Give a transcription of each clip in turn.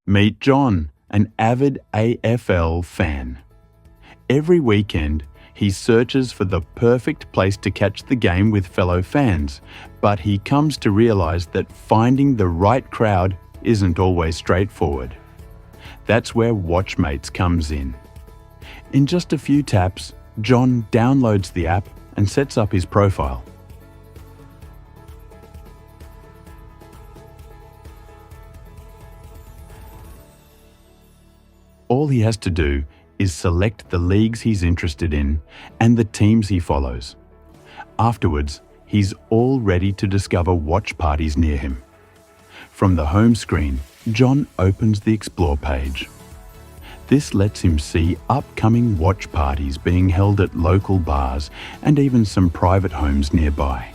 Meet John, an avid AFL fan. Every weekend, he searches for the perfect place to catch the game with fellow fans, but he comes to realize that finding the right crowd isn't always straightforward. That's where WatchMates comes in. In just a few taps, John downloads the app and sets up his profile. All he has to do is select the leagues he's interested in and the teams he follows. Afterwards, he's all ready to discover watch parties near him. From the home screen, John opens the Explore page. This lets him see upcoming watch parties being held at local bars and even some private homes nearby.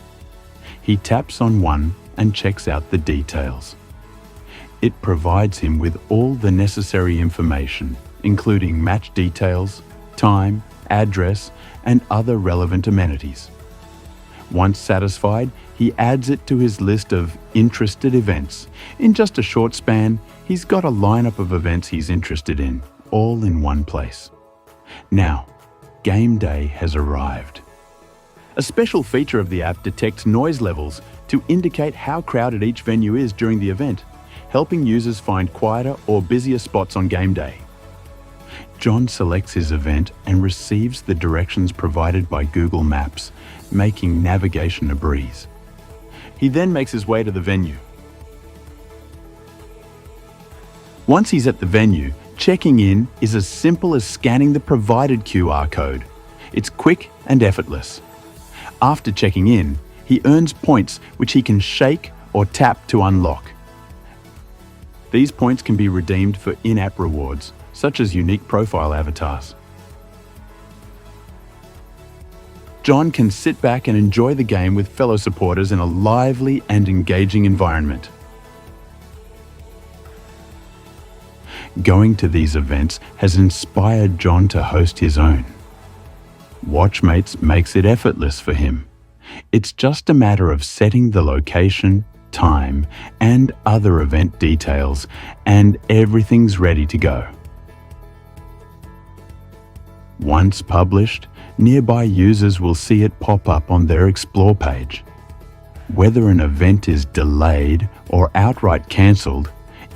He taps on one and checks out the details. It provides him with all the necessary information, including match details, time, address, and other relevant amenities. Once satisfied, he adds it to his list of interested events. In just a short span, he's got a lineup of events he's interested in, all in one place. Now, game day has arrived. A special feature of the app detects noise levels to indicate how crowded each venue is during the event, helping users find quieter or busier spots on game day. John selects his event and receives the directions provided by Google Maps, making navigation a breeze. He then makes his way to the venue. Once he's at the venue, checking in is as simple as scanning the provided QR code. It's quick and effortless. After checking in, he earns points which he can shake or tap to unlock. These points can be redeemed for in-app rewards, such as unique profile avatars. John can sit back and enjoy the game with fellow supporters in a lively and engaging environment. Going to these events has inspired John to host his own. WatchMates makes it effortless for him. It's just a matter of setting the location, time, and other event details, and everything's ready to go. Once published, nearby users will see it pop up on their Explore page. Whether an event is delayed or outright cancelled,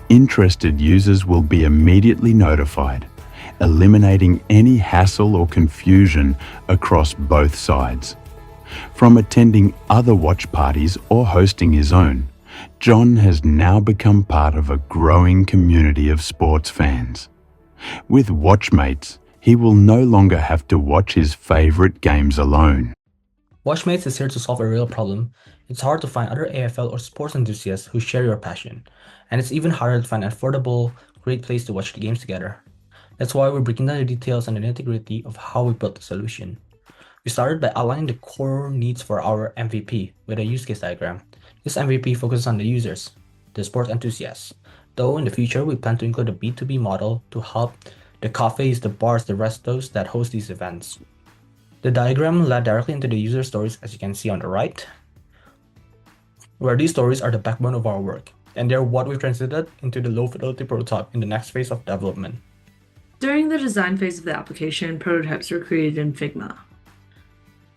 interested users will be immediately notified, eliminating any hassle or confusion across both sides. From attending other watch parties or hosting his own, John has now become part of a growing community of sports fans. With WatchMates, he will no longer have to watch his favorite games alone. WatchMates is here to solve a real problem. It's hard to find other AFL or sports enthusiasts who share your passion, and it's even harder to find an affordable, great place to watch the games together. That's why we're breaking down the details and the nitty-gritty of how we built the solution. We started by outlining the core needs for our MVP with a use case diagram. This MVP focuses on the users, the sports enthusiasts, though in the future we plan to include a B2B model to help the cafes, the bars, the restos that host these events. The diagram led directly into the user stories, as you can see on the right, where these stories are the backbone of our work, and they're what we've translated into the low-fidelity prototype in the next phase of development. During the design phase of the application, prototypes were created in Figma.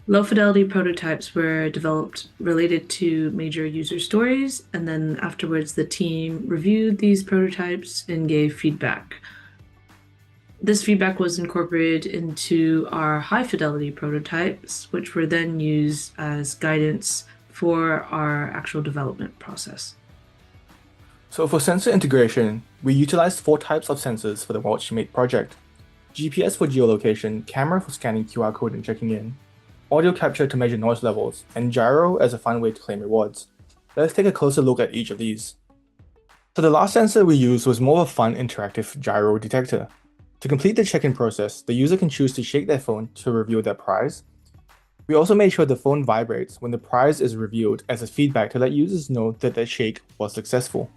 Low-fidelity prototypes were developed related to major user stories, and then afterwards the team reviewed these prototypes and gave feedback. This feedback was incorporated into our high-fidelity prototypes, which were then used as guidance for our actual development process. So for sensor integration, we utilized 4 types of sensors for the WatchMate project. GPS for geolocation, camera for scanning QR code and checking in, audio capture to measure noise levels, and gyro as a fun way to claim rewards. Let's take a closer look at each of these. So the last sensor we used was more of a fun interactive gyro detector. To complete the check-in process, the user can choose to shake their phone to reveal their prize. We also made sure the phone vibrates when the prize is revealed as a feedback to let users know that their shake was successful.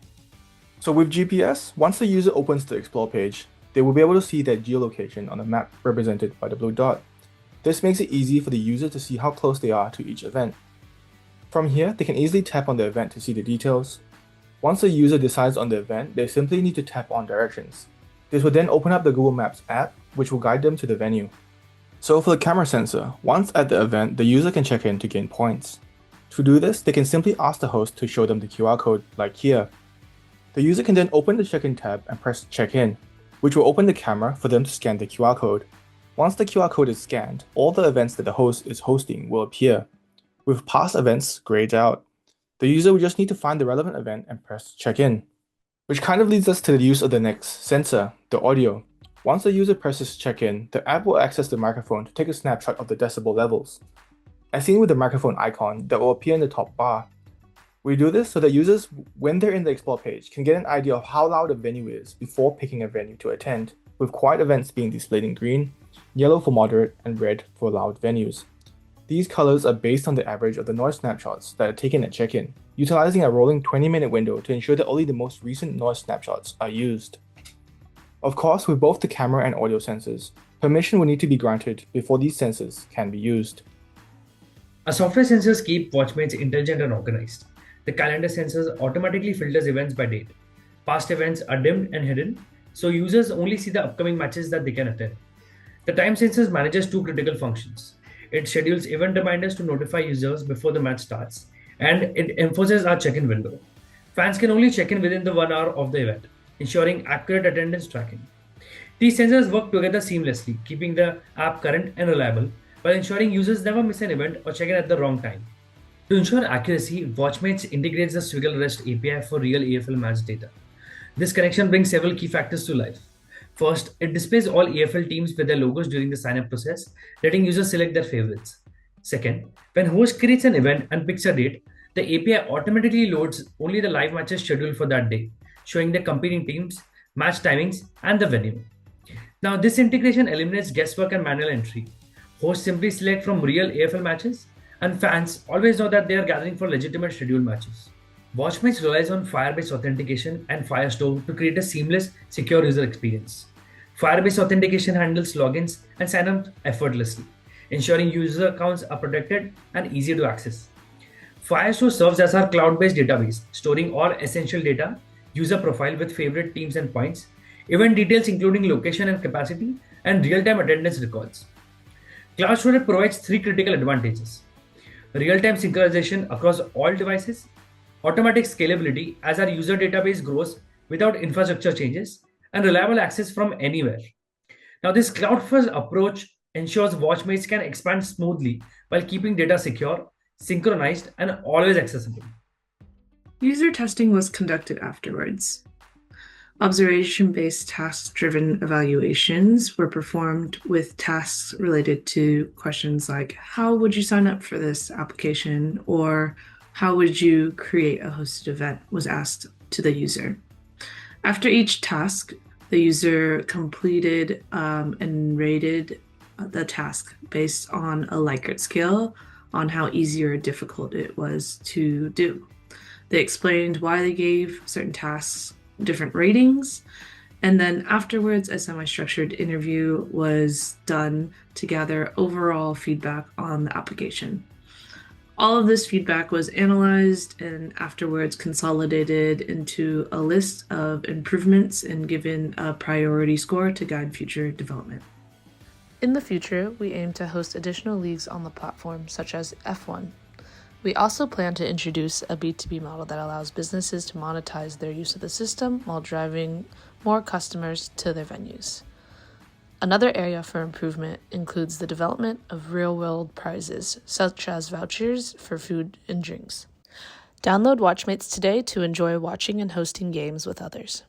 So with GPS, once the user opens the Explore page, they will be able to see their geolocation on a map represented by the blue dot. This makes it easy for the user to see how close they are to each event. From here, they can easily tap on the event to see the details. Once a user decides on the event, they simply need to tap on directions. This will then open up the Google Maps app, which will guide them to the venue. So for the camera sensor, once at the event, the user can check in to gain points. To do this, they can simply ask the host to show them the QR code, like here. The user can then open the check-in tab and press check-in, which will open the camera for them to scan the QR code. Once the QR code is scanned, all the events that the host is hosting will appear, with past events grayed out. The user will just need to find the relevant event and press check-in. Which kind of leads us to the use of the next sensor, the audio. Once the user presses check-in, the app will access the microphone to take a snapshot of the decibel levels, as seen with the microphone icon that will appear in the top bar. We do this so that users, when they're in the Explore page, can get an idea of how loud a venue is before picking a venue to attend, with quiet events being displayed in green, yellow for moderate, and red for loud venues. These colors are based on the average of the noise snapshots that are taken at check-in, utilizing a rolling 20-minute window to ensure that only the most recent noise snapshots are used. Of course, with both the camera and audio sensors, permission will need to be granted before these sensors can be used. Our software sensors keep WatchMates intelligent and organized. The calendar sensors automatically filters events by date. Past events are dimmed and hidden, so users only see the upcoming matches that they can attend. The time sensors manages two critical functions. It schedules event reminders to notify users before the match starts, and it enforces our check-in window. Fans can only check in within the 1 hour of the event, ensuring accurate attendance tracking. These sensors work together seamlessly, keeping the app current and reliable, while ensuring users never miss an event or check in at the wrong time. To ensure accuracy, WatchMates integrates the Swiggle REST API for real EFL match data. This connection brings several key factors to life. First, it displays all EFL teams with their logos during the sign-up process, letting users select their favorites. Second, when host creates an event and picks a date, the API automatically loads only the live matches scheduled for that day, showing the competing teams, match timings, and the venue. Now, this integration eliminates guesswork and manual entry. Hosts simply select from real AFL matches, and fans always know that they are gathering for legitimate scheduled matches. WatchMates relies on Firebase authentication and Firestore to create a seamless, secure user experience. Firebase authentication handles logins and sign-up effortlessly, ensuring user accounts are protected and easy to access. Firestore serves as our cloud-based database, storing all essential data, user profile with favorite teams and points, event details including location and capacity, and real-time attendance records. Cloud storage provides three critical advantages: real-time synchronization across all devices, automatic scalability as our user database grows without infrastructure changes, and reliable access from anywhere. Now, this cloud-first approach ensures WatchMates can expand smoothly while keeping data secure, synchronized, and always accessible. User testing was conducted afterwards. Observation-based task-driven evaluations were performed with tasks related to questions like, how would you sign up for this application? Or how would you create a hosted event was asked to the user. After each task, the user completed and rated the task based on a Likert scale on how easy or difficult it was to do. They explained why they gave certain tasks different ratings, and then afterwards a semi-structured interview was done to gather overall feedback on the application. All of this feedback was analyzed and afterwards consolidated into a list of improvements and given a priority score to guide future development. In the future, we aim to host additional leagues on the platform, such as F1. We also plan to introduce a B2B model that allows businesses to monetize their use of the system while driving more customers to their venues. Another area for improvement includes the development of real-world prizes, such as vouchers for food and drinks. Download WatchMates today to enjoy watching and hosting games with others.